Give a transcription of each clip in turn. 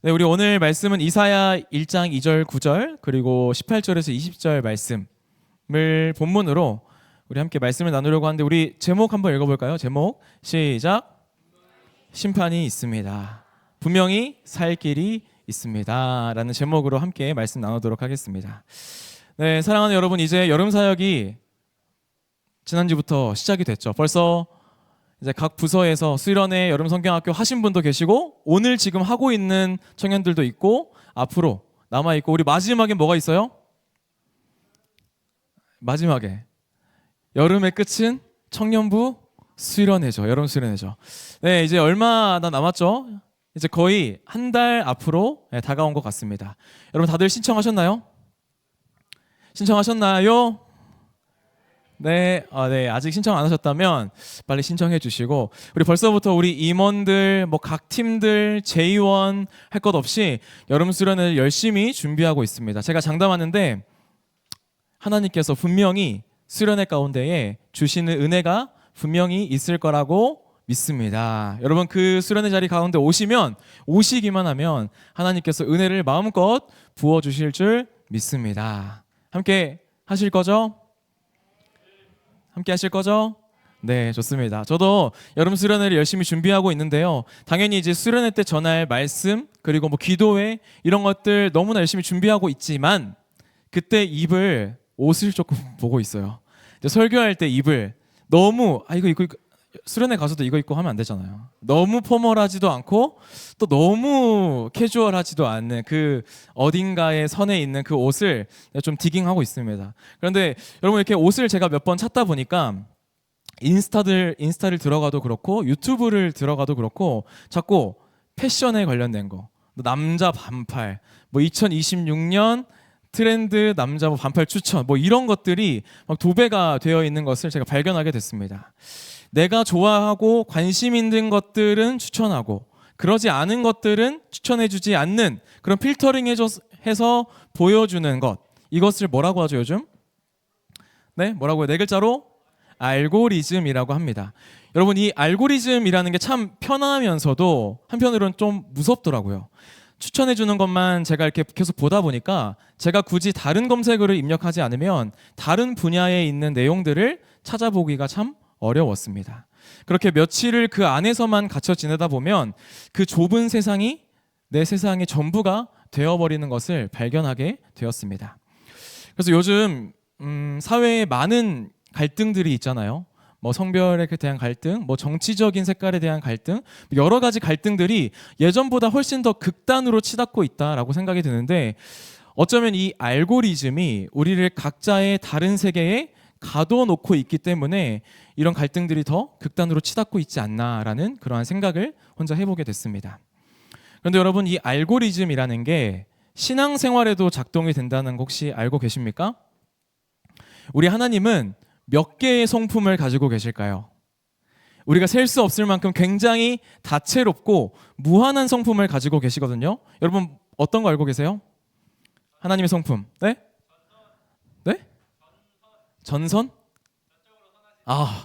네, 우리 오늘 말씀은 이사야 1장 2절 9절 그리고 18절에서 20절 말씀을 본문으로 우리 함께 말씀을 나누려고 하는데 우리 제목 한번 읽어볼까요? 제목 시작. 심판이 있습니다. 분명히 살 길이 있습니다. 라는 제목으로 함께 말씀 나누도록 하겠습니다. 네, 사랑하는 여러분, 이제 여름 사역이 지난주부터 시작이 됐죠. 벌써 이제 각 부서에서 수련회 여름 성경학교 하신 분도 계시고 오늘 지금 하고 있는 청년들도 있고 앞으로 남아 있고 우리 마지막에 뭐가 있어요? 마지막에 여름의 끝은 청년부 수련회죠. 여름 수련회죠. 네, 이제 얼마나 남았죠? 이제 거의 한 달 앞으로 다가온 것 같습니다. 여러분 다들 신청하셨나요? 신청하셨나요? 네, 아직 신청 안 하셨다면 빨리 신청해 주시고 우리 벌써부터 우리 임원들, 뭐 각 팀들, 제의원 할 것 없이 여름 수련을 열심히 준비하고 있습니다. 제가 장담하는데 하나님께서 분명히 수련회 가운데에 주시는 은혜가 분명히 있을 거라고 믿습니다. 여러분 그 수련회 자리 가운데 오시기만 하면 하나님께서 은혜를 마음껏 부어 주실 줄 믿습니다. 함께 하실 거죠? 함께 하실 거죠? 네, 좋습니다. 저도 여름 수련회를 열심히 준비하고 있는데요. 당연히 이제 수련회 때 전할 말씀 그리고 뭐 기도회 이런 것들 너무나 열심히 준비하고 있지만 그때 옷을 조금 보고 있어요. 설교할 때 너무 이거 수련회 가서도 이거 입고 하면 안 되잖아요. 너무 포멀하지도 않고 또 너무 캐주얼하지도 않는 그 어딘가에 선에 있는 그 옷을 좀 디깅하고 있습니다. 그런데 여러분 이렇게 옷을 제가 몇 번 찾다 보니까 인스타를 들어가도 그렇고 유튜브를 들어가도 그렇고 자꾸 패션에 관련된 거, 남자 반팔, 뭐 2026년 트렌드 남자 반팔 추천 뭐 이런 것들이 막 도배가 되어 있는 것을 제가 발견하게 됐습니다. 내가 좋아하고 관심 있는 것들은 추천하고 그러지 않은 것들은 추천해주지 않는 그런 필터링 해서 보여주는 것, 이것을 뭐라고 하죠 요즘? 네, 뭐라고요? 네 글자로 알고리즘이라고 합니다. 여러분 이 알고리즘이라는 게 참 편하면서도 한편으로는 좀 무섭더라고요. 추천해주는 것만 제가 이렇게 계속 보다 보니까 제가 굳이 다른 검색어를 입력하지 않으면 다른 분야에 있는 내용들을 찾아보기가 참 어려웠습니다. 그렇게 며칠을 그 안에서만 갇혀 지내다 보면 그 좁은 세상이 내 세상의 전부가 되어버리는 것을 발견하게 되었습니다. 그래서 요즘 사회에 많은 갈등들이 있잖아요. 뭐 성별에 대한 갈등, 뭐 정치적인 색깔에 대한 갈등, 여러 가지 갈등들이 예전보다 훨씬 더 극단으로 치닫고 있다라고 생각이 드는데 어쩌면 이 알고리즘이 우리를 각자의 다른 세계에 가둬놓고 있기 때문에 이런 갈등들이 더 극단으로 치닫고 있지 않나라는 그러한 생각을 혼자 해보게 됐습니다. 그런데 여러분 이 알고리즘이라는 게 신앙생활에도 작동이 된다는 거 혹시 알고 계십니까? 우리 하나님은 몇 개의 성품을 가지고 계실까요? 우리가 셀 수 없을 만큼 굉장히 다채롭고 무한한 성품을 가지고 계시거든요. 여러분 어떤 거 알고 계세요? 하나님의 성품. 네? 네? 전선?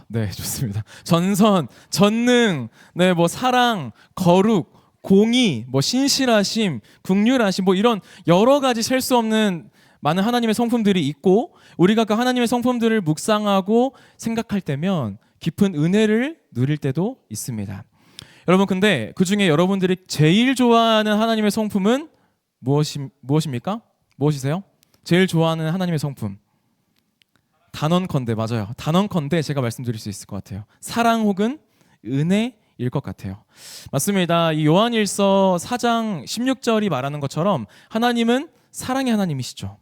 네, 좋습니다. 전선, 전능, 네, 뭐 사랑, 거룩, 공의, 뭐 신실하심, 긍휼하심, 뭐 이런 여러 가지 셀 수 없는 많은 하나님의 성품들이 있고 우리가 그 하나님의 성품들을 묵상하고 생각할 때면 깊은 은혜를 누릴 때도 있습니다. 여러분 근데 그 중에 여러분들이 제일 좋아하는 하나님의 성품은 무엇입니까? 무엇이세요? 제일 좋아하는 하나님의 성품. 단언컨대 맞아요. 단언컨대 제가 말씀드릴 수 있을 것 같아요. 사랑 혹은 은혜일 것 같아요. 맞습니다. 이 요한일서 4장 16절이 말하는 것처럼 하나님은 사랑의 하나님이시죠.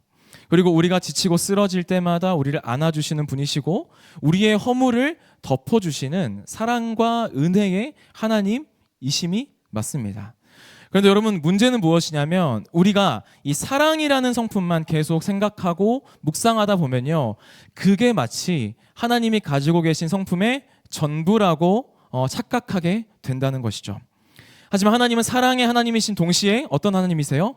그리고 우리가 지치고 쓰러질 때마다 우리를 안아주시는 분이시고 우리의 허물을 덮어주시는 사랑과 은혜의 하나님이심이 맞습니다. 그런데 여러분 문제는 무엇이냐면 우리가 이 사랑이라는 성품만 계속 생각하고 묵상하다 보면요 그게 마치 하나님이 가지고 계신 성품의 전부라고 착각하게 된다는 것이죠. 하지만 하나님은 사랑의 하나님이신 동시에 어떤 하나님이세요?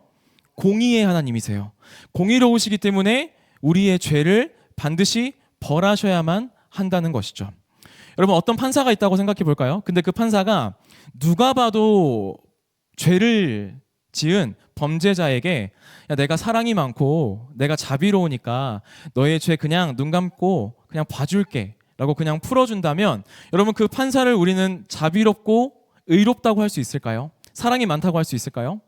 공의의 하나님이세요. 공의로우시기 때문에 우리의 죄를 반드시 벌하셔야만 한다는 것이죠. 여러분 어떤 판사가 있다고 생각해 볼까요? 근데 그 판사가 누가 봐도 죄를 지은 범죄자에게 야, 내가 사랑이 많고 내가 자비로우니까 너의 죄 그냥 눈 감고 그냥 봐줄게 라고 그냥 풀어준다면 여러분 그 판사를 우리는 자비롭고 의롭다고 할 수 있을까요? 사랑이 많다고 할 수 있을까요?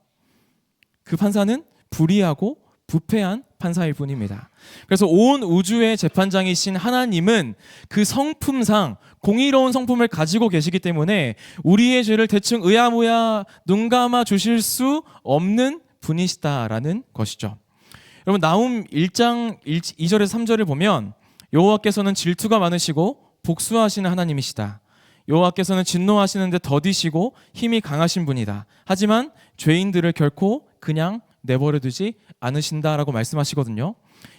그 판사는 불의하고 부패한 판사일 뿐입니다. 그래서 온 우주의 재판장이신 하나님은 그 성품상 공의로운 성품을 가지고 계시기 때문에 우리의 죄를 대충 의아무야 눈 감아 주실 수 없는 분이시다라는 것이죠. 여러분 나훔 1장 2절에서 3절을 보면 여호와께서는 질투가 많으시고 복수하시는 하나님이시다. 여호와께서는 진노하시는데 더디시고 힘이 강하신 분이다. 하지만 죄인들을 결코 그냥 내버려 두지 않으신다라고 말씀하시거든요.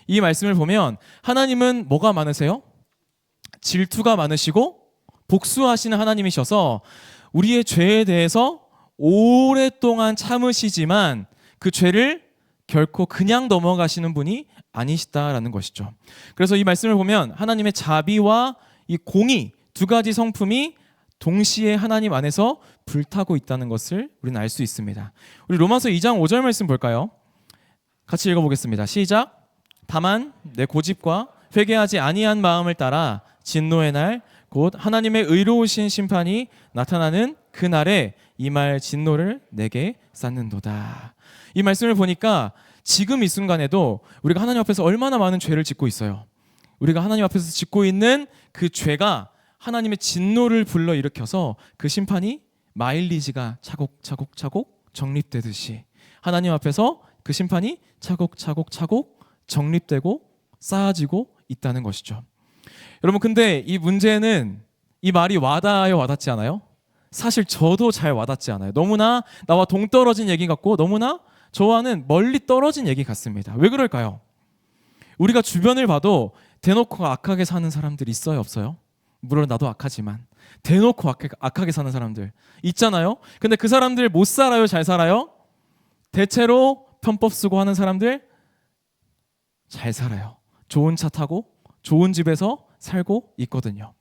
이 말씀을 보면 하나님은 뭐가 많으세요? 질투가 많으시고 복수하시는 하나님이셔서 우리의 죄에 대해서 오랫동안 참으시지만 그 죄를 결코 그냥 넘어가시는 분이 아니시다라는 것이죠. 그래서 이 말씀을 보면 하나님의 자비와 이 공의 두 가지 성품이 동시에 하나님 안에서 불타고 있다는 것을 우리는 알 수 있습니다. 우리 로마서 2장 5절 말씀 볼까요? 같이 읽어보겠습니다. 시작. 다만 내 고집과 회개하지 아니한 마음을 따라 진노의 날 곧 하나님의 의로우신 심판이 나타나는 그날에 이 말 진노를 내게 쌓는도다. 이 말씀을 보니까 지금 이 순간에도 우리가 하나님 앞에서 얼마나 많은 죄를 짓고 있어요. 우리가 하나님 앞에서 짓고 있는 그 죄가 하나님의 진노를 불러일으켜서 그 심판이 마일리지가 차곡차곡 정립되듯이 하나님 앞에서 그 심판이 차곡차곡 정립되고 쌓아지고 있다는 것이죠. 여러분 근데 이 문제는 이 말이 와닿아요, 와닿지 않아요? 사실 저도 잘 와닿지 않아요. 너무나 나와 동떨어진 얘기 같고 너무나 저와는 멀리 떨어진 얘기 같습니다. 왜 그럴까요? 우리가 주변을 봐도 대놓고 악하게 사는 사람들이 있어요, 없어요? 물론 나도 악하지만 대놓고 악하게 사는 사람들 있잖아요. 근데 그 사람들 못 살아요, 잘 살아요? 대체로 편법 쓰고 하는 사람들 잘 살아요. 좋은 차 타고 좋은 집에서 살고 있거든요.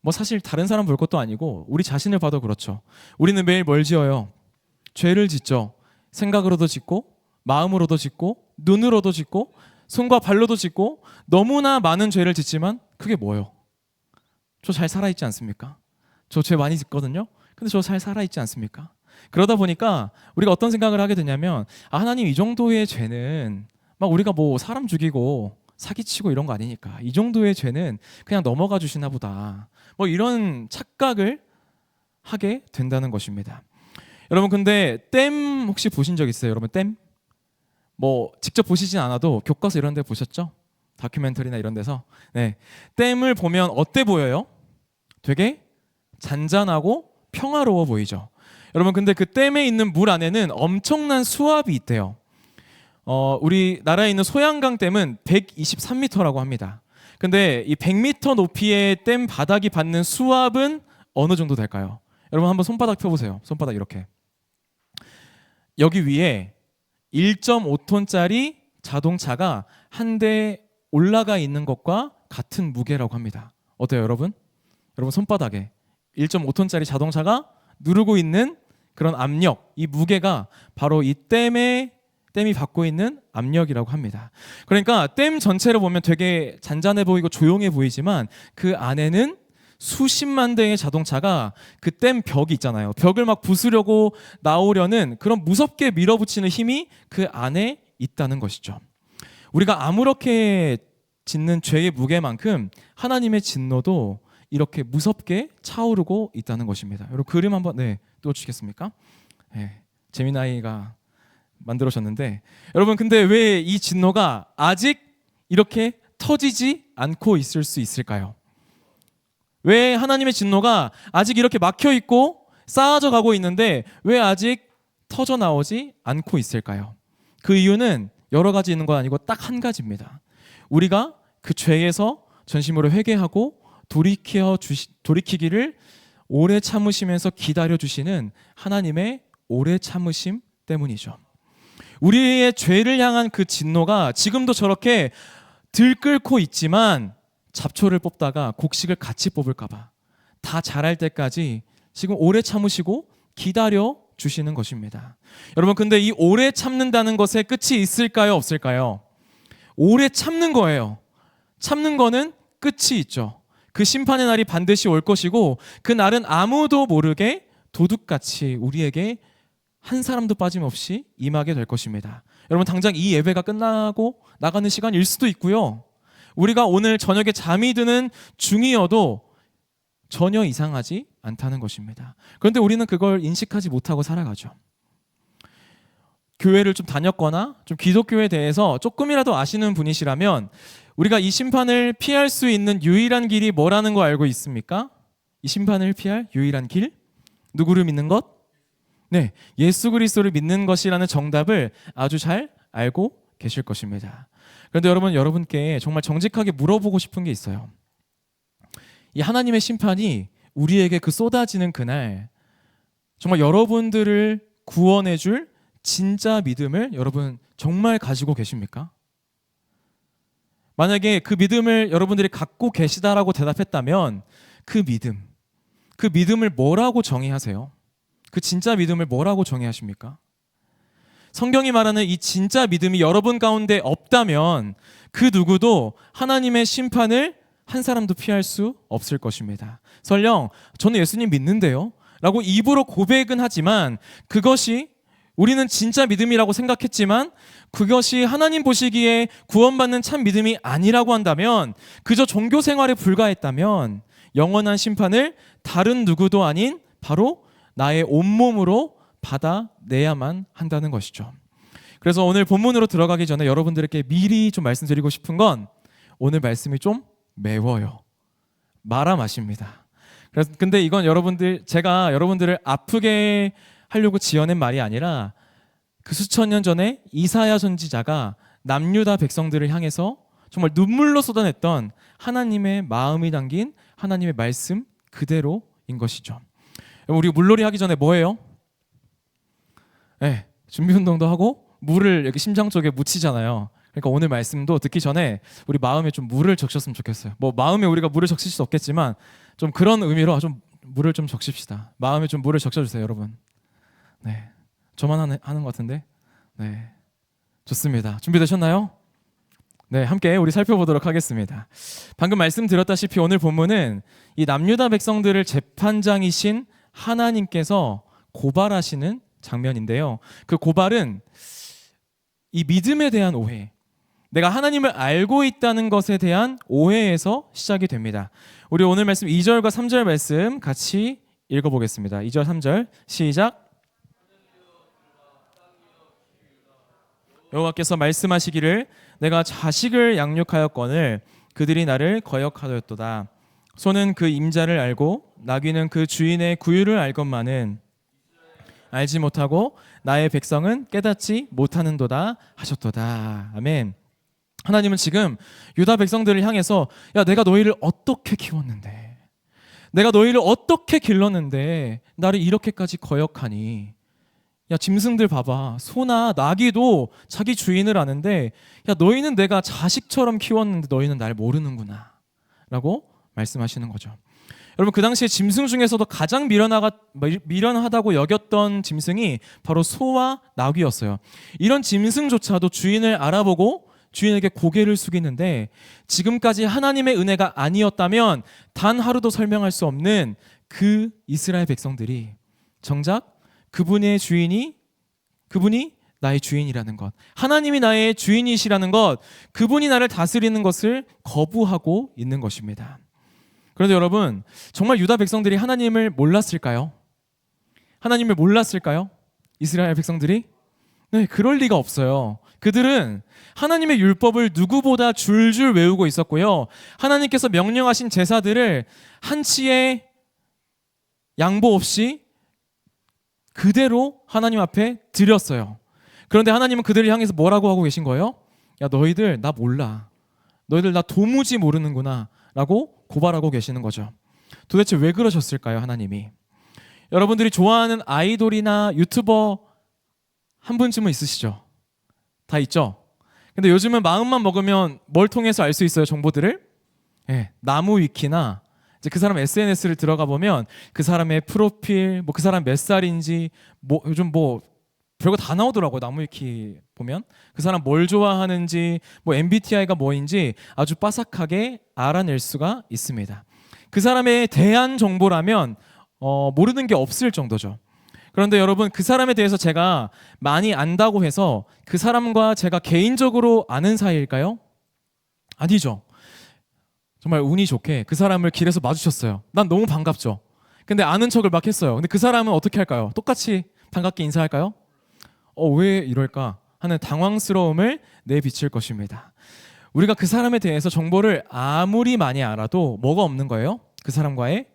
뭐 사실 다른 사람 볼 것도 아니고 우리 자신을 봐도 그렇죠. 우리는 매일 뭘 지어요? 죄를 짓죠. 생각으로도 짓고 마음으로도 짓고 눈으로도 짓고 손과 발로도 짓고 너무나 많은 죄를 짓지만 그게 뭐예요? 저 잘 살아있지 않습니까? 저 죄 많이 짓거든요. 근데 저 잘 살아있지 않습니까? 그러다 보니까 우리가 어떤 생각을 하게 되냐면 하나님 이 정도의 죄는 막 우리가 뭐 사람 죽이고 사기치고 이런 거 아니니까 이 정도의 죄는 그냥 넘어가 주시나 보다 뭐 이런 착각을 하게 된다는 것입니다. 여러분 근데 댐 혹시 보신 적 있어요? 여러분 댐? 뭐 직접 보시진 않아도 교과서 이런 데 보셨죠? 다큐멘터리나 이런 데서 네. 댐을 보면 어때 보여요? 되게 잔잔하고 평화로워 보이죠. 여러분 근데 그 댐에 있는 물 안에는 엄청난 수압이 있대요. 우리나라에 있는 소양강 댐은 123m라고 합니다. 근데 이 100m 높이의 댐 바닥이 받는 수압은 어느 정도 될까요? 여러분 한번 손바닥 펴보세요. 손바닥 이렇게. 여기 위에 1.5톤짜리 자동차가 한 대 올라가 있는 것과 같은 무게라고 합니다. 어때요, 여러분? 여러분 손바닥에 1.5톤짜리 자동차가 누르고 있는 그런 압력, 이 무게가 바로 이 댐이 받고 있는 압력이라고 합니다. 그러니까 댐 전체를 보면 되게 잔잔해 보이고 조용해 보이지만 그 안에는 수십만 대의 자동차가 그 댐 벽이 있잖아요. 벽을 막 부수려고 나오려는 그런 무섭게 밀어붙이는 힘이 그 안에 있다는 것이죠. 우리가 아무렇게 짓는 죄의 무게만큼 하나님의 진노도 이렇게 무섭게 차오르고 있다는 것입니다. 여러분 그림 한번 띄워주시겠습니까? 네, 재민아이가 만들어졌는데 여러분 근데 왜 이 진노가 아직 이렇게 터지지 않고 있을 수 있을까요? 왜 하나님의 진노가 아직 이렇게 막혀 있고 쌓아져 가고 있는데 왜 아직 터져 나오지 않고 있을까요? 그 이유는 여러 가지 있는 건 아니고 딱 한 가지입니다. 우리가 그 죄에서 전심으로 회개하고 돌이키기를 오래 참으시면서 기다려 주시는 하나님의 오래 참으심 때문이죠. 우리의 죄를 향한 그 진노가 지금도 저렇게 들끓고 있지만 잡초를 뽑다가 곡식을 같이 뽑을까 봐 다 자랄 때까지 지금 오래 참으시고 기다려 주시는 것입니다. 여러분, 근데 이 오래 참는다는 것에 끝이 있을까요, 없을까요? 오래 참는 거예요. 참는 거는 끝이 있죠. 그 심판의 날이 반드시 올 것이고 그 날은 아무도 모르게 도둑같이 우리에게 한 사람도 빠짐없이 임하게 될 것입니다. 여러분, 당장 이 예배가 끝나고 나가는 시간일 수도 있고요. 우리가 오늘 저녁에 잠이 드는 중이어도 전혀 이상하지 않다는 것입니다. 그런데 우리는 그걸 인식하지 못하고 살아가죠. 교회를 좀 다녔거나 좀 기독교에 대해서 조금이라도 아시는 분이시라면 우리가 이 심판을 피할 수 있는 유일한 길이 뭐라는 거 알고 있습니까? 이 심판을 피할 유일한 길? 누구를 믿는 것? 네, 예수 그리스도를 믿는 것이라는 정답을 아주 잘 알고 계실 것입니다. 그런데 여러분께 정말 정직하게 물어보고 싶은 게 있어요. 이 하나님의 심판이 우리에게 그 쏟아지는 그날 정말 여러분들을 구원해 줄 진짜 믿음을 여러분 정말 가지고 계십니까? 만약에 그 믿음을 여러분들이 갖고 계시다라고 대답했다면 그 믿음을 뭐라고 정의하세요? 그 진짜 믿음을 뭐라고 정의하십니까? 성경이 말하는 이 진짜 믿음이 여러분 가운데 없다면 그 누구도 하나님의 심판을 한 사람도 피할 수 없을 것입니다. 설령 저는 예수님 믿는데요 라고 입으로 고백은 하지만 그것이 우리는 진짜 믿음이라고 생각했지만 그것이 하나님 보시기에 구원받는 참 믿음이 아니라고 한다면, 그저 종교 생활에 불과했다면 영원한 심판을 다른 누구도 아닌 바로 나의 온몸으로 받아내야만 한다는 것이죠. 그래서 오늘 본문으로 들어가기 전에 여러분들에게 미리 좀 말씀드리고 싶은 건 오늘 말씀이 좀 매워요. 마라 맛입니다. 그래서 근데 이건 제가 여러분들을 아프게 하려고 지어낸 말이 아니라 그 수천 년 전에 이사야 선지자가 남유다 백성들을 향해서 정말 눈물로 쏟아냈던 하나님의 마음이 담긴 하나님의 말씀 그대로인 것이죠. 우리 물놀이 하기 전에 뭐예요? 네, 준비 운동도 하고 물을 여기 심장 쪽에 묻히잖아요. 그러니까 오늘 말씀도 듣기 전에 우리 마음에 좀 물을 적셨으면 좋겠어요. 뭐 마음에 우리가 물을 적실 수 없겠지만 좀 그런 의미로 좀 물을 좀 적십시다. 마음에 좀 물을 적셔주세요, 여러분. 네, 저만 하는 것 같은데. 네, 좋습니다. 준비되셨나요? 네, 함께 우리 살펴보도록 하겠습니다. 방금 말씀드렸다시피 오늘 본문은 이 남유다 백성들을 재판장이신 하나님께서 고발하시는 장면인데요. 그 고발은 이 믿음에 대한 오해, 내가 하나님을 알고 있다는 것에 대한 오해에서 시작이 됩니다. 우리 오늘 말씀 2절과 3절 말씀 같이 읽어보겠습니다. 2절 3절 시작. 여호와께서 말씀하시기를 내가 자식을 양육하였거늘 그들이 나를 거역하였도다. 소는 그 임자를 알고 나귀는 그 주인의 구유를 알건만은 알지 못하고 나의 백성은 깨닫지 못하는도다 하셨도다. 아멘. 하나님은 지금 유다 백성들을 향해서 야, 내가 너희를 어떻게 키웠는데, 내가 너희를 어떻게 길렀는데 나를 이렇게까지 거역하니. 야, 짐승들 봐봐. 소나 나귀도 자기 주인을 아는데 야, 너희는 내가 자식처럼 키웠는데 너희는 날 모르는구나 라고 말씀하시는 거죠. 여러분, 그 당시에 짐승 중에서도 가장 미련하다고 여겼던 짐승이 바로 소와 나귀였어요. 이런 짐승조차도 주인을 알아보고 주인에게 고개를 숙이는데 지금까지 하나님의 은혜가 아니었다면 단 하루도 설명할 수 없는 그 이스라엘 백성들이 정작 그분이 나의 주인이라는 것, 하나님이 나의 주인이시라는 것, 그분이 나를 다스리는 것을 거부하고 있는 것입니다. 그런데 여러분, 정말 유다 백성들이 하나님을 몰랐을까요? 하나님을 몰랐을까요? 이스라엘 백성들이? 네, 그럴 리가 없어요. 그들은 하나님의 율법을 누구보다 줄줄 외우고 있었고요. 하나님께서 명령하신 제사들을 한치의 양보 없이 그대로 하나님 앞에 드렸어요. 그런데 하나님은 그들을 향해서 뭐라고 하고 계신 거예요? 야, 너희들 나 몰라. 너희들 나 도무지 모르는구나 라고 고발하고 계시는 거죠. 도대체 왜 그러셨을까요, 하나님이? 여러분들이 좋아하는 아이돌이나 유튜버 한 분쯤은 있으시죠? 다 있죠? 근데 요즘은 마음만 먹으면 뭘 통해서 알 수 있어요, 정보들을? 네, 나무 위키나 이제 그 사람 SNS를 들어가 보면 그 사람의 프로필, 뭐 그 사람 몇 살인지, 뭐 요즘 뭐 별거 다 나오더라고요. 나무위키 보면 그 사람 뭘 좋아하는지, 뭐 MBTI가 뭐인지 아주 빠삭하게 알아낼 수가 있습니다. 그 사람에 대한 정보라면 모르는 게 없을 정도죠. 그런데 여러분, 그 사람에 대해서 제가 많이 안다고 해서 그 사람과 제가 개인적으로 아는 사이일까요? 아니죠. 정말 운이 좋게 그 사람을 길에서 마주쳤어요. 난 너무 반갑죠. 근데 아는 척을 막 했어요. 근데 그 사람은 어떻게 할까요? 똑같이 반갑게 인사할까요? 왜 이럴까 하는 당황스러움을 내비칠 것입니다. 우리가 그 사람에 대해서 정보를 아무리 많이 알아도 뭐가 없는 거예요? 그 사람과의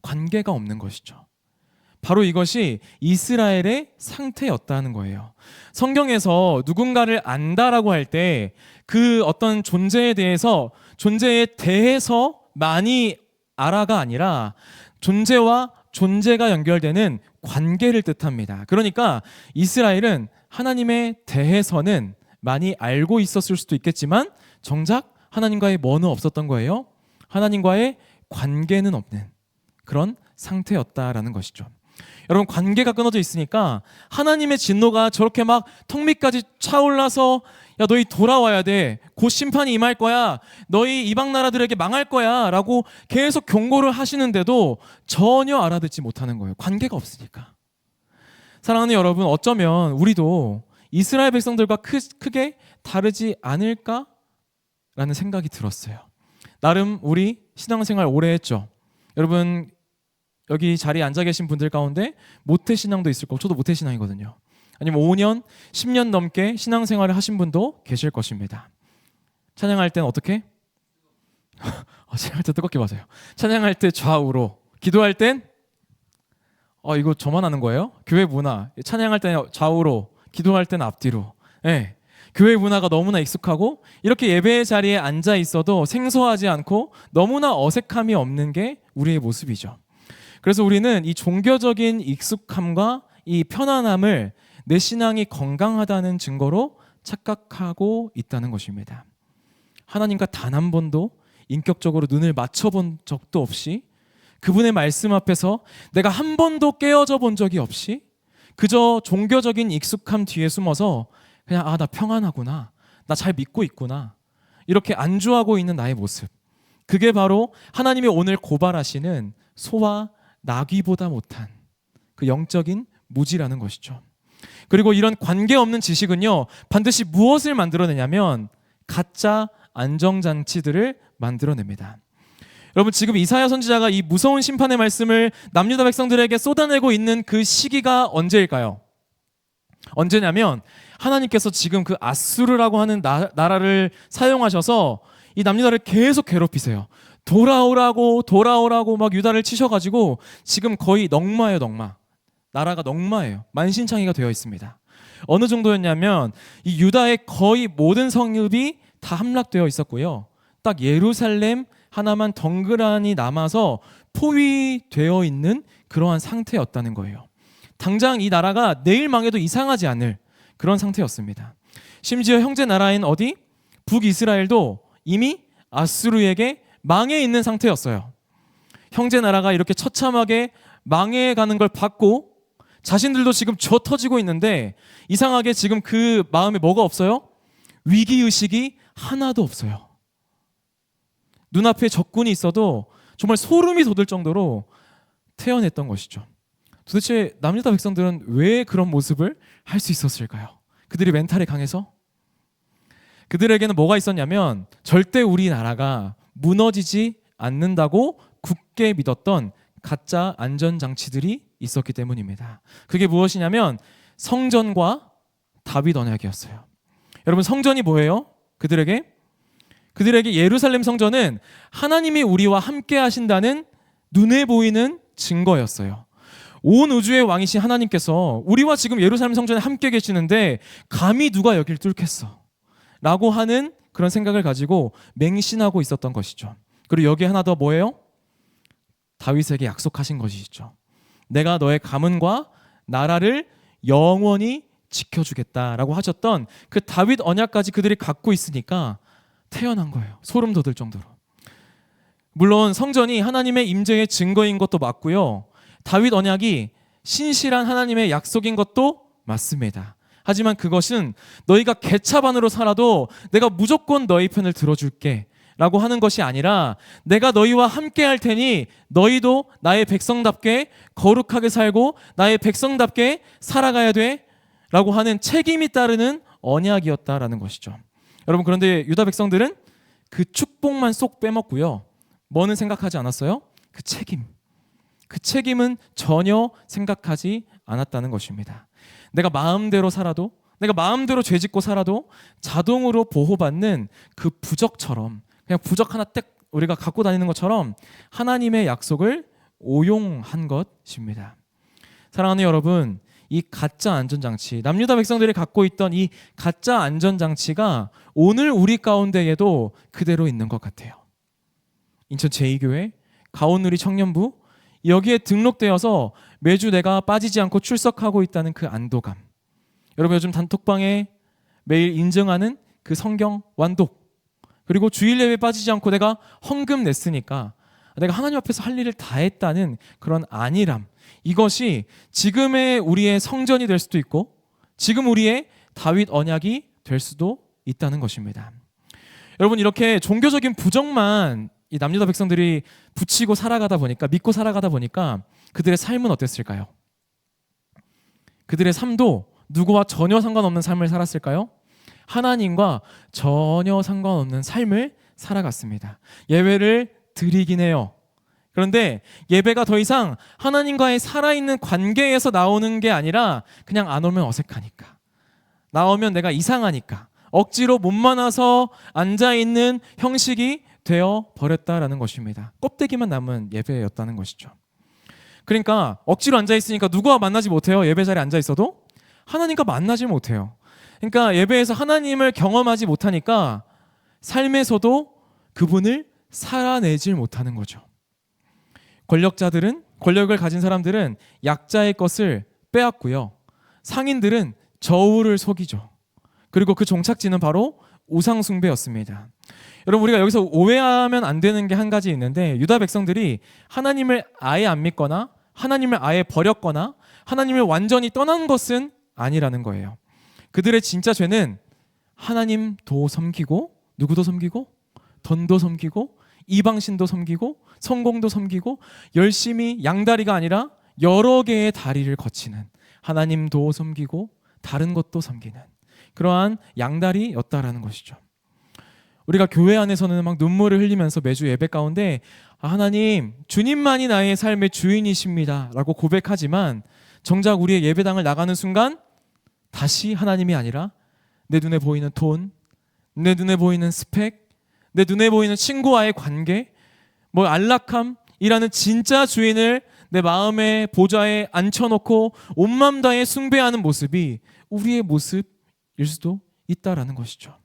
관계가 없는 것이죠. 바로 이것이 이스라엘의 상태였다는 거예요. 성경에서 누군가를 안다라고 할 때 그 어떤 존재에 대해서, 존재에 대해서 많이 알아가 아니라 존재와 존재가 연결되는 관계를 뜻합니다. 그러니까 이스라엘은 하나님에 대해서는 많이 알고 있었을 수도 있겠지만 정작 하나님과의 뭐는 없었던 거예요? 하나님과의 관계는 없는 그런 상태였다라는 것이죠. 여러분, 관계가 끊어져 있으니까 하나님의 진노가 저렇게 막 턱 밑까지 차올라서 야, 너희 돌아와야 돼. 곧 심판이 임할 거야. 너희 이방 나라들에게 망할 거야. 라고 계속 경고를 하시는데도 전혀 알아듣지 못하는 거예요. 관계가 없으니까. 사랑하는 여러분, 어쩌면 우리도 이스라엘 백성들과 크게 다르지 않을까라는 생각이 들었어요. 나름 우리 신앙생활 오래 했죠. 여러분, 여기 자리에 앉아 계신 분들 가운데 모태신앙도 있을 거고, 저도 모태신앙이거든요. 아니면 5년, 10년 넘게 신앙생활을 하신 분도 계실 것입니다. 찬양할 땐 어떻게? 찬양할 때 뜨겁게 맞아요. 찬양할 때 좌우로, 기도할 땐 이거 저만 하는 거예요? 교회 문화, 찬양할 때는 좌우로, 기도할 때는 앞뒤로. 네. 교회 문화가 너무나 익숙하고 이렇게 예배의 자리에 앉아 있어도 생소하지 않고 너무나 어색함이 없는 게 우리의 모습이죠. 그래서 우리는 이 종교적인 익숙함과 이 편안함을 내 신앙이 건강하다는 증거로 착각하고 있다는 것입니다. 하나님과 단 한 번도 인격적으로 눈을 맞춰본 적도 없이, 그분의 말씀 앞에서 내가 한 번도 깨어져 본 적이 없이 그저 종교적인 익숙함 뒤에 숨어서 그냥 나 평안하구나, 나 잘 믿고 있구나, 이렇게 안주하고 있는 나의 모습, 그게 바로 하나님이 오늘 고발하시는 소와 나귀보다 못한 그 영적인 무지라는 것이죠. 그리고 이런 관계없는 지식은요, 반드시 무엇을 만들어내냐면 가짜 안정장치들을 만들어냅니다. 여러분, 지금 이사야 선지자가 이 무서운 심판의 말씀을 남유다 백성들에게 쏟아내고 있는 그 시기가 언제일까요? 언제냐면 하나님께서 지금 그 아수르라고 하는 나라를 사용하셔서 이 남유다를 계속 괴롭히세요. 돌아오라고 막 유다를 치셔가지고 지금 거의 넉마예요, 넉마. 나라가 넉마예요. 만신창이가 되어 있습니다. 어느 정도였냐면 이 유다의 거의 모든 성읍이 다 함락되어 있었고요. 딱 예루살렘 하나만 덩그러니 남아서 포위되어 있는 그러한 상태였다는 거예요. 당장 이 나라가 내일 망해도 이상하지 않을 그런 상태였습니다. 심지어 형제 나라인 어디? 북이스라엘도 이미 아수르에게 망해 있는 상태였어요. 형제 나라가 이렇게 처참하게 망해가는 걸 봤고 자신들도 지금 쥐어 터지고 있는데 이상하게 지금 그 마음에 뭐가 없어요? 위기의식이 하나도 없어요. 눈앞에 적군이 있어도 정말 소름이 돋을 정도로 태어났던 것이죠. 도대체 남유다 백성들은 왜 그런 모습을 할 수 있었을까요? 그들이 멘탈이 강해서? 그들에게는 뭐가 있었냐면 절대 우리나라가 무너지지 않는다고 굳게 믿었던 가짜 안전장치들이 있었기 때문입니다. 그게 무엇이냐면 성전과 다윗 언약이었어요. 여러분, 성전이 뭐예요? 그들에게 예루살렘 성전은 하나님이 우리와 함께 하신다는 눈에 보이는 증거였어요. 온 우주의 왕이신 하나님께서 우리와 지금 예루살렘 성전에 함께 계시는데 감히 누가 여길 뚫겠어? 라고 하는 그런 생각을 가지고 맹신하고 있었던 것이죠. 그리고 여기 하나 더 뭐예요? 다윗에게 약속하신 것이죠. 내가 너의 가문과 나라를 영원히 지켜주겠다라고 하셨던 그 다윗 언약까지 그들이 갖고 있으니까 태어난 거예요. 소름 돋을 정도로. 물론 성전이 하나님의 임재의 증거인 것도 맞고요. 다윗 언약이 신실한 하나님의 약속인 것도 맞습니다. 하지만 그것은 너희가 개차반으로 살아도 내가 무조건 너희 편을 들어줄게 라고 하는 것이 아니라 내가 너희와 함께 할 테니 너희도 나의 백성답게 거룩하게 살고 나의 백성답게 살아가야 돼 라고 하는 책임이 따르는 언약이었다라는 것이죠. 여러분, 그런데 유다 백성들은 그 축복만 쏙 빼먹고요. 뭐는 생각하지 않았어요? 그 책임은 전혀 생각하지 않았다는 것입니다. 내가 마음대로 살아도, 내가 마음대로 죄짓고 살아도 자동으로 보호받는 그 부적처럼, 그냥 부적 하나 딱 우리가 갖고 다니는 것처럼 하나님의 약속을 오용한 것입니다. 사랑하는 여러분, 이 가짜 안전장치, 남유다 백성들이 갖고 있던 이 가짜 안전장치가 오늘 우리 가운데에도 그대로 있는 것 같아요. 인천 제2교회, 가온누리 청년부, 여기에 등록되어서 매주 내가 빠지지 않고 출석하고 있다는 그 안도감. 여러분, 요즘 단톡방에 매일 인증하는 그 성경 완독, 그리고 주일 예배 빠지지 않고 내가 헌금 냈으니까 내가 하나님 앞에서 할 일을 다 했다는 그런 안일함, 이것이 지금의 우리의 성전이 될 수도 있고 지금 우리의 다윗 언약이 될 수도 있다는 것입니다. 여러분, 이렇게 종교적인 부정만 이 남유다 백성들이 붙이고 살아가다 보니까, 믿고 살아가다 보니까 그들의 삶은 어땠을까요? 그들의 삶도 누구와 전혀 상관없는 삶을 살았을까요? 하나님과 전혀 상관없는 삶을 살아갔습니다. 예배를 드리긴 해요. 그런데 예배가 더 이상 하나님과의 살아있는 관계에서 나오는 게 아니라 그냥 안 오면 어색하니까, 나오면 내가 이상하니까 억지로 몸만 와서 앉아있는 형식이 되어 버렸다라는 것입니다. 껍데기만 남은 예배였다는 것이죠. 그러니까 억지로 앉아있으니까 누구와 만나지 못해요. 예배 자리에 앉아있어도 하나님과 만나지 못해요. 그러니까 예배에서 하나님을 경험하지 못하니까 삶에서도 그분을 살아내질 못하는 거죠. 권력을 가진 사람들은 약자의 것을 빼앗고요. 상인들은 저울을 속이죠. 그리고 그 종착지는 바로 우상 숭배였습니다. 여러분, 우리가 여기서 오해하면 안 되는 게 한 가지 있는데, 유다 백성들이 하나님을 아예 안 믿거나 하나님을 아예 버렸거나 하나님을 완전히 떠난 것은 아니라는 거예요. 그들의 진짜 죄는 하나님도 섬기고, 누구도 섬기고, 돈도 섬기고, 이방신도 섬기고, 성공도 섬기고, 열심히 양다리가 아니라 여러 개의 다리를 거치는, 하나님도 섬기고 다른 것도 섬기는 그러한 양다리였다라는 것이죠. 우리가 교회 안에서는 막 눈물을 흘리면서 매주 예배 가운데 하나님, 주님만이 나의 삶의 주인이십니다 라고 고백하지만 정작 우리의 예배당을 나가는 순간 다시 하나님이 아니라 내 눈에 보이는 돈, 내 눈에 보이는 스펙, 내 눈에 보이는 친구와의 관계, 뭐 안락함이라는 진짜 주인을 내 마음의 보좌에 앉혀놓고 온 마음 다해 숭배하는 모습이 우리의 모습일 수도 있다라는 것이죠.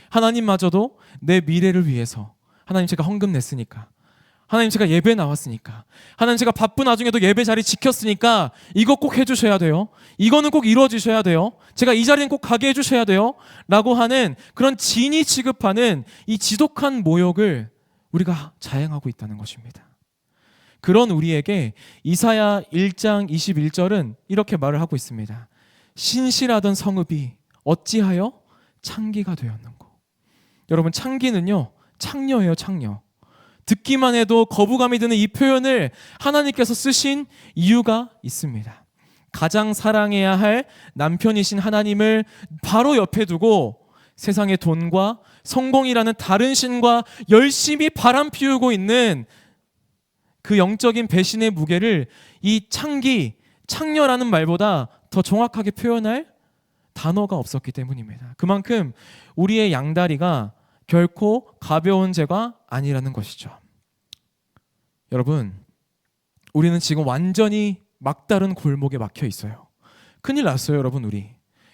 하나님마저도 내 미래를 위해서, 하나님 제가 헌금 냈으니까, 하나님 제가 예배 나왔으니까, 하나님 제가 바쁜 와중에도 예배 자리 지켰으니까 이거 꼭 해주셔야 돼요, 이거는 꼭 이루어지셔야 돼요, 제가 이 자리는 꼭 가게 해주셔야 돼요 라고 하는 그런 진이 취급하는 이 지독한 모욕을 우리가 자행하고 있다는 것입니다. 그런 우리에게 이사야 1장 21절은 이렇게 말을 하고 있습니다. 신실하던 성읍이 어찌하여 창기가 되었는고. 여러분, 창기는요, 창녀예요, 창녀. 듣기만 해도 거부감이 드는 이 표현을 하나님께서 쓰신 이유가 있습니다. 가장 사랑해야 할 남편이신 하나님을 바로 옆에 두고 세상의 돈과 성공이라는 다른 신과 열심히 바람 피우고 있는 그 영적인 배신의 무게를 이 창녀라는 말보다 더 정확하게 표현할 단어가 없었기 때문입니다. 그만큼 우리의 양다리가 결코 가벼운 죄가 아니라는 것이죠. 여러분, 우리는 지금 완전히 막다른 골목에 막혀 있어요. 큰일 났어요, 여러분. 우리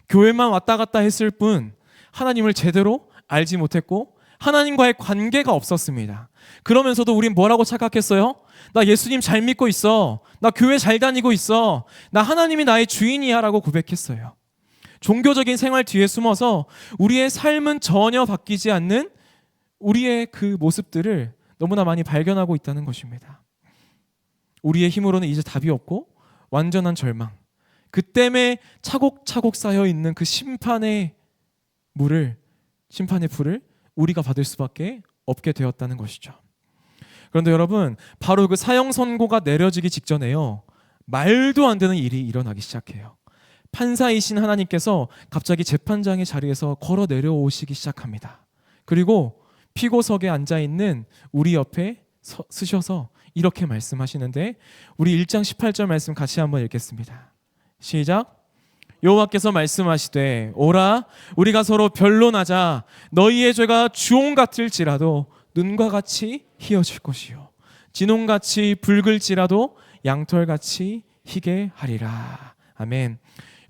교회만 왔다 갔다 했을 뿐 하나님을 제대로 알지 못했고 하나님과의 관계가 없었습니다. 그러면서도 우린 뭐라고 착각했어요? 나 예수님 잘 믿고 있어, 나 교회 잘 다니고 있어, 나 하나님이 나의 주인이야 라고 고백했어요. 종교적인 생활 뒤에 숨어서 우리의 삶은 전혀 바뀌지 않는 우리의 그 모습들을 너무나 많이 발견하고 있다는 것입니다. 우리의 힘으로는 이제 답이 없고 완전한 절망, 그 때문에 차곡차곡 쌓여 있는 그 심판의 불을 우리가 받을 수밖에 없게 되었다는 것이죠. 그런데 여러분, 바로 그 사형 선고가 내려지기 직전에요, 말도 안 되는 일이 일어나기 시작해요. 판사이신 하나님께서 갑자기 재판장의 자리에서 걸어 내려오시기 시작합니다. 그리고 피고석에 앉아있는 우리 옆에 서셔서 이렇게 말씀하시는데, 우리 1장 18절 말씀 같이 한번 읽겠습니다. 시작. 여호와께서 말씀하시되 오라, 우리가 서로 변론하자. 너희의 죄가 주홍 같을지라도 눈과 같이 희어질 것이요, 진홍같이 붉을지라도 양털같이 희게 하리라. 아멘.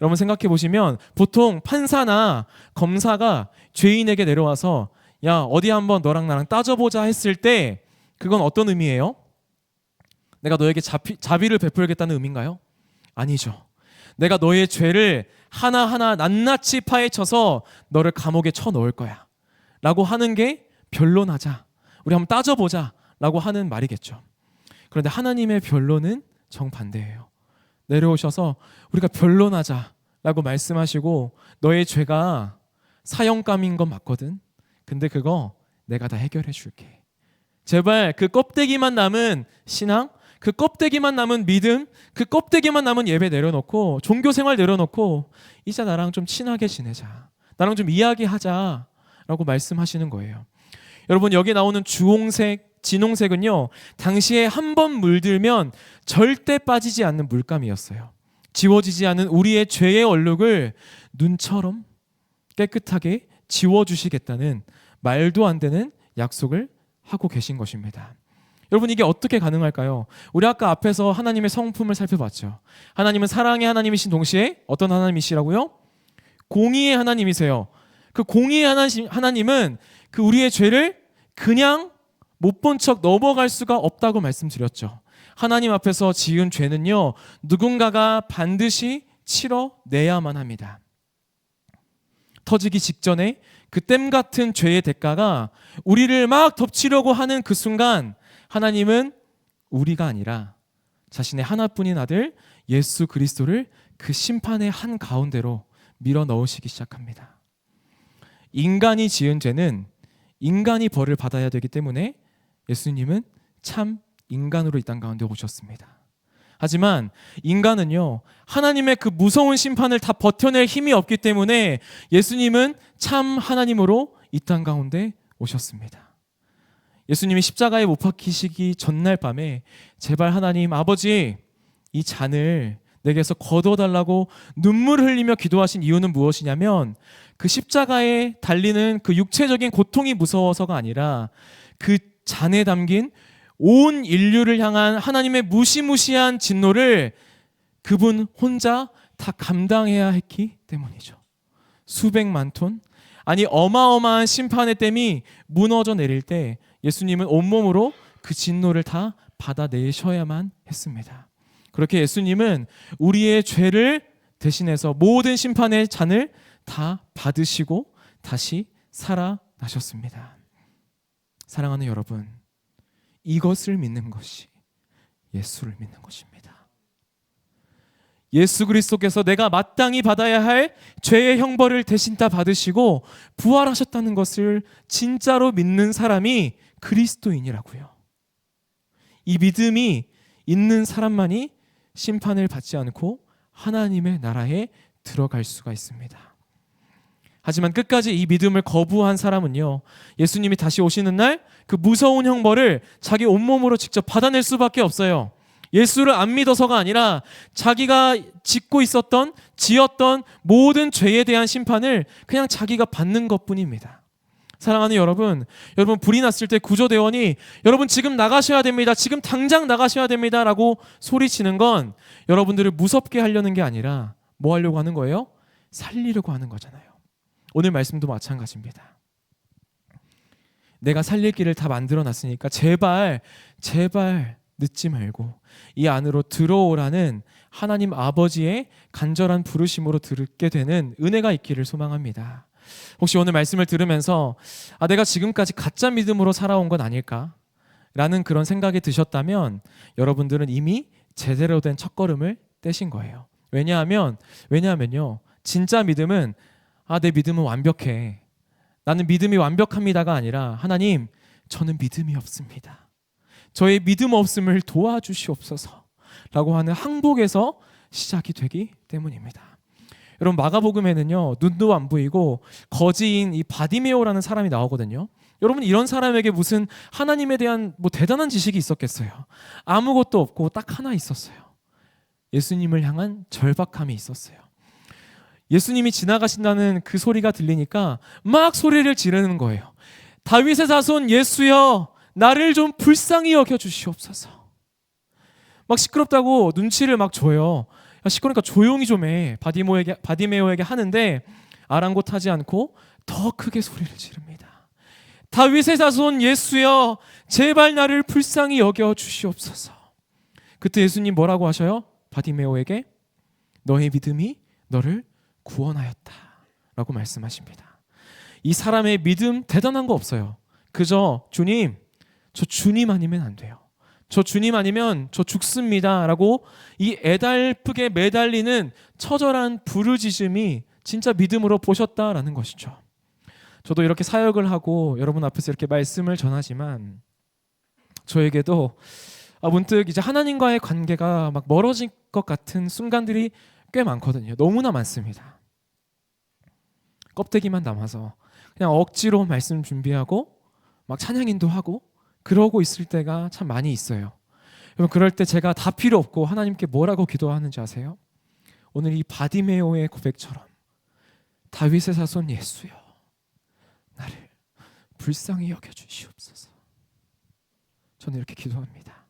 여러분 생각해 보시면 보통 판사나 검사가 죄인에게 내려와서 야, 어디 한번 너랑 나랑 따져보자 했을 때 그건 어떤 의미예요? 내가 너에게 자비를 베풀겠다는 의미인가요? 아니죠. 내가 너의 죄를 하나하나 낱낱이 파헤쳐서 너를 감옥에 쳐넣을 거야 라고 하는 게 변론하자, 우리 한번 따져보자 라고 하는 말이겠죠. 그런데 하나님의 변론은 정반대예요. 내려오셔서 우리가 변론하자 라고 말씀하시고, 너의 죄가 사형감인 건 맞거든, 근데 그거 내가 다 해결해 줄게. 제발 그 껍데기만 남은 신앙, 그 껍데기만 남은 믿음, 그 껍데기만 남은 예배 내려놓고, 종교생활 내려놓고 이제 나랑 좀 친하게 지내자, 나랑 좀 이야기하자 라고 말씀하시는 거예요. 여러분, 여기 나오는 주홍색, 진홍색은요, 당시에 한 번 물들면 절대 빠지지 않는 물감이었어요. 지워지지 않은 우리의 죄의 얼룩을 눈처럼 깨끗하게 지워주시겠다는 말도 안 되는 약속을 하고 계신 것입니다. 여러분, 이게 어떻게 가능할까요? 우리 아까 앞에서 하나님의 성품을 살펴봤죠. 하나님은 사랑의 하나님이신 동시에 어떤 하나님이시라고요? 공의의 하나님이세요. 그 공의의 하나님은 그 우리의 죄를 그냥 못 본 척 넘어갈 수가 없다고 말씀드렸죠. 하나님 앞에서 지은 죄는요, 누군가가 반드시 치러내야만 합니다. 터지기 직전에 그 땜 같은 죄의 대가가 우리를 막 덮치려고 하는 그 순간, 하나님은 우리가 아니라 자신의 하나뿐인 아들 예수 그리스도를 그 심판의 한 가운데로 밀어 넣으시기 시작합니다. 인간이 지은 죄는 인간이 벌을 받아야 되기 때문에 예수님은 참 인간으로 이 땅 가운데 오셨습니다. 하지만 인간은요, 하나님의 그 무서운 심판을 다 버텨낼 힘이 없기 때문에 예수님은 참 하나님으로 이 땅 가운데 오셨습니다. 예수님이 십자가에 못 박히시기 전날 밤에 제발 하나님 아버지, 이 잔을 내게서 거두어달라고 눈물 흘리며 기도하신 이유는 무엇이냐면, 그 십자가에 달리는 그 육체적인 고통이 무서워서가 아니라 그 잔에 담긴 온 인류를 향한 하나님의 무시무시한 진노를 그분 혼자 다 감당해야 했기 때문이죠. 수백만 톤, 아니 어마어마한 심판의 댐이 무너져 내릴 때 예수님은 온몸으로 그 진노를 다 받아내셔야만 했습니다. 그렇게 예수님은 우리의 죄를 대신해서 모든 심판의 잔을 다 받으시고 다시 살아나셨습니다. 사랑하는 여러분, 이것을 믿는 것이 예수를 믿는 것입니다. 예수 그리스도께서 내가 마땅히 받아야 할 죄의 형벌을 대신 다 받으시고 부활하셨다는 것을 진짜로 믿는 사람이 그리스도인이라고요. 이 믿음이 있는 사람만이 심판을 받지 않고 하나님의 나라에 들어갈 수가 있습니다. 하지만 끝까지 이 믿음을 거부한 사람은요, 예수님이 다시 오시는 날 그 무서운 형벌을 자기 온몸으로 직접 받아낼 수밖에 없어요. 예수를 안 믿어서가 아니라 자기가 지었던 모든 죄에 대한 심판을 그냥 자기가 받는 것뿐입니다. 사랑하는 여러분, 불이 났을 때 구조대원이 여러분 지금 나가셔야 됩니다, 지금 당장 나가셔야 됩니다 라고 소리치는 건 여러분들을 무섭게 하려는 게 아니라 뭐 하려고 하는 거예요? 살리려고 하는 거잖아요. 오늘 말씀도 마찬가지입니다. 내가 살릴 길을 다 만들어 놨으니까 제발 늦지 말고 이 안으로 들어오라는 하나님 아버지의 간절한 부르심으로 듣게 되는 은혜가 있기를 소망합니다. 혹시 오늘 말씀을 들으면서 내가 지금까지 가짜 믿음으로 살아온 건 아닐까? 라는 그런 생각이 드셨다면 여러분들은 이미 제대로 된 첫걸음을 떼신 거예요. 왜냐하면요. 진짜 믿음은 내 믿음은 완벽해. 나는 믿음이 완벽합니다가 아니라 하나님, 저는 믿음이 없습니다. 저의 믿음 없음을 도와주시옵소서 라고 하는 항복에서 시작이 되기 때문입니다. 여러분, 마가복음에는요, 눈도 안 보이고 거지인 이 바디메오라는 사람이 나오거든요. 여러분, 이런 사람에게 무슨 하나님에 대한 대단한 지식이 있었겠어요? 아무것도 없고 딱 하나 있었어요. 예수님을 향한 절박함이 있었어요. 예수님이 지나가신다는 그 소리가 들리니까 막 소리를 지르는 거예요. 다윗의 자손 예수여, 나를 좀 불쌍히 여겨 주시옵소서. 막 시끄럽다고 눈치를 막 줘요. 시끄러니까 조용히 좀 해. 바디메오에게 하는데 아랑곳하지 않고 더 크게 소리를 지릅니다. 다윗의 자손 예수여, 제발 나를 불쌍히 여겨 주시옵소서. 그때 예수님 뭐라고 하셔요? 바디메오에게 너의 믿음이 너를 구원하였다 라고 말씀하십니다. 이 사람의 믿음 대단한 거 없어요. 그저 주님, 저 주님 아니면 안 돼요. 저 주님 아니면 저 죽습니다 라고 이 애달프게 매달리는 처절한 부르짖음이 진짜 믿음으로 보셨다라는 것이죠. 저도 이렇게 사역을 하고 여러분 앞에서 이렇게 말씀을 전하지만 저에게도 문득 이제 하나님과의 관계가 막 멀어질 것 같은 순간들이 꽤 많거든요. 너무나 많습니다. 껍데기만 남아서 그냥 억지로 말씀 준비하고 막 찬양인도 하고 그러고 있을 때가 참 많이 있어요. 여러분, 그럴 때 제가 다 필요 없고 하나님께 뭐라고 기도하는지 아세요? 오늘 이 바디메오의 고백처럼 다윗의 자손 예수여, 나를 불쌍히 여겨주시옵소서. 저는 이렇게 기도합니다.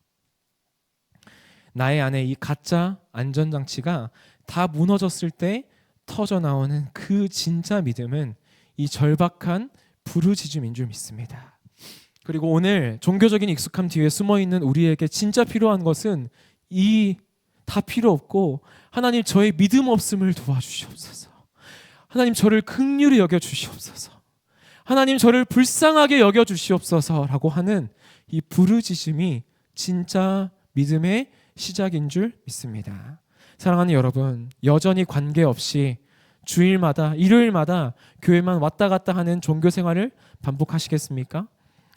나의 안에 이 가짜 안전장치가 다 무너졌을 때 터져나오는 그 진짜 믿음은 이 절박한 부르짖음인 줄 믿습니다. 그리고 오늘 종교적인 익숙함 뒤에 숨어있는 우리에게 진짜 필요한 것은 이 다 필요 없고 하나님, 저의 믿음 없음을 도와주시옵소서. 하나님, 저를 긍휼히 여겨주시옵소서. 하나님, 저를 불쌍하게 여겨주시옵소서 라고 하는 이 부르짖음이 진짜 믿음의 시작인 줄 믿습니다. 사랑하는 여러분, 여전히 관계없이 주일마다 일요일마다 교회만 왔다 갔다 하는 종교 생활을 반복하시겠습니까?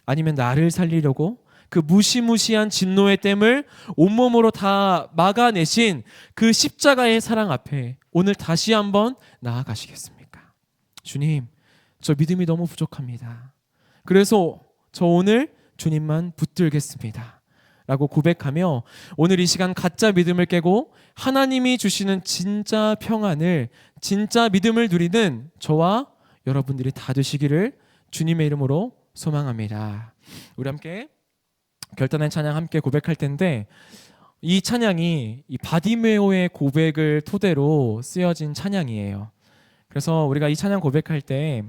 아니면 나를 살리려고 그 무시무시한 진노의 댐을 온몸으로 다 막아내신 그 십자가의 사랑 앞에 오늘 다시 한번 나아가시겠습니까? 주님, 저 믿음이 너무 부족합니다. 그래서 저 오늘 주님만 붙들겠습니다 라고 고백하며 오늘 이 시간 가짜 믿음을 깨고 하나님이 주시는 진짜 평안을, 진짜 믿음을 누리는 저와 여러분들이 다 되시기를 주님의 이름으로 소망합니다. 우리 함께 결단의 찬양 함께 고백할 텐데, 이 찬양이 이 바디메오의 고백을 토대로 쓰여진 찬양이에요. 그래서 우리가 이 찬양 고백할 때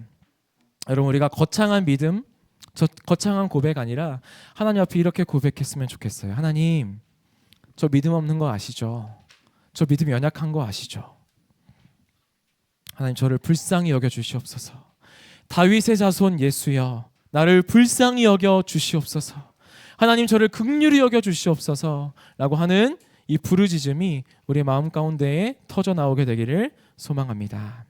여러분, 우리가 거창한 믿음, 저 거창한 고백 아니라 하나님 앞에 이렇게 고백했으면 좋겠어요. 하나님, 저 믿음 없는 거 아시죠? 저 믿음 연약한 거 아시죠? 하나님, 저를 불쌍히 여겨 주시옵소서. 다윗의 자손 예수여, 나를 불쌍히 여겨 주시옵소서. 하나님, 저를 긍휼히 여겨 주시옵소서 라고 하는 이 부르짖음이 우리의 마음 가운데에 터져 나오게 되기를 소망합니다.